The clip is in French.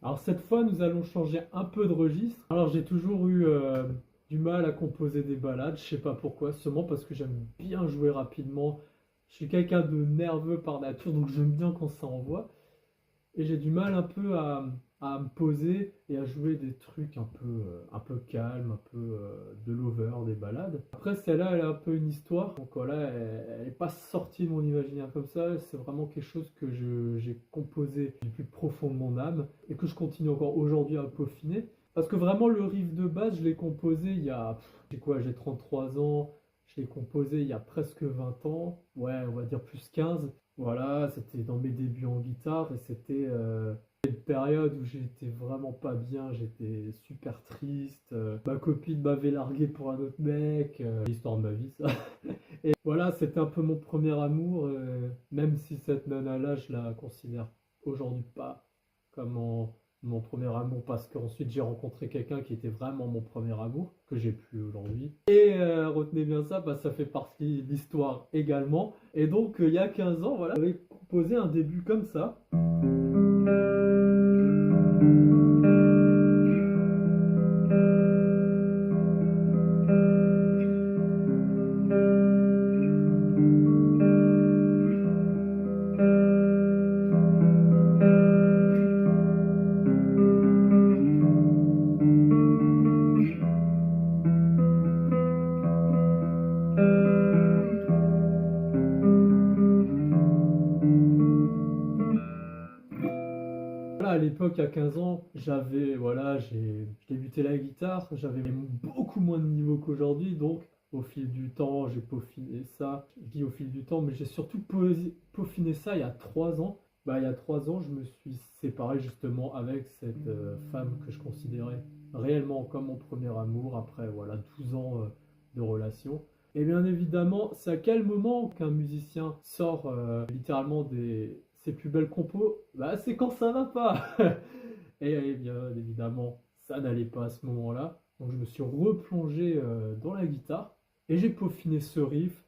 Alors cette fois, nous allons changer un peu de registre. Alors j'ai toujours eu du mal à composer des ballades, je sais pas pourquoi, seulement parce que j'aime bien jouer rapidement. Je suis quelqu'un de nerveux par nature, donc j'aime bien quand ça envoie. Et j'ai du mal un peu à me poser et à jouer des trucs un peu calmes, un peu de l'over, des balades. Après, celle-là, elle a un peu une histoire. Donc voilà, elle n'est pas sortie de mon imaginaire comme ça. C'est vraiment quelque chose que j'ai composé du plus profond de mon âme et que je continue encore aujourd'hui à peaufiner. Parce que vraiment, le riff de base, je l'ai composé il y a, j'ai quoi, j'ai 33 ans. Je l'ai composé il y a presque 20 ans. Ouais, on va dire plus 15. Voilà, c'était dans mes débuts en guitare et c'était une période où j'étais vraiment pas bien, j'étais super triste. Ma copine m'avait largué pour un autre mec, l'histoire de ma vie ça. Et voilà, c'était un peu mon premier amour, même si cette nana-là, je la considère aujourd'hui pas comme mon premier amour parce qu'ensuite j'ai rencontré quelqu'un qui était vraiment mon premier amour, que j'ai plus aujourd'hui. Et retenez bien ça, ça fait partie de l'histoire également. Et donc il y a 15 ans, voilà, j'avais composé un début comme ça. Voilà, à l'époque, à 15 ans, j'ai débuté la guitare, j'avais beaucoup moins de niveau qu'aujourd'hui, donc au fil du temps, j'ai peaufiné ça. Je dis au fil du temps, mais j'ai surtout peaufiné ça il y a 3 ans. Il y a 3 ans, je me suis séparé justement avec cette femme que je considérais réellement comme mon premier amour, après voilà 12 ans de relation. Et bien évidemment, c'est à quel moment qu'un musicien sort littéralement ses plus belles compos? C'est quand ça va pas. Et bien évidemment, ça n'allait pas à ce moment-là. Donc je me suis replongé dans la guitare et j'ai peaufiné ce riff.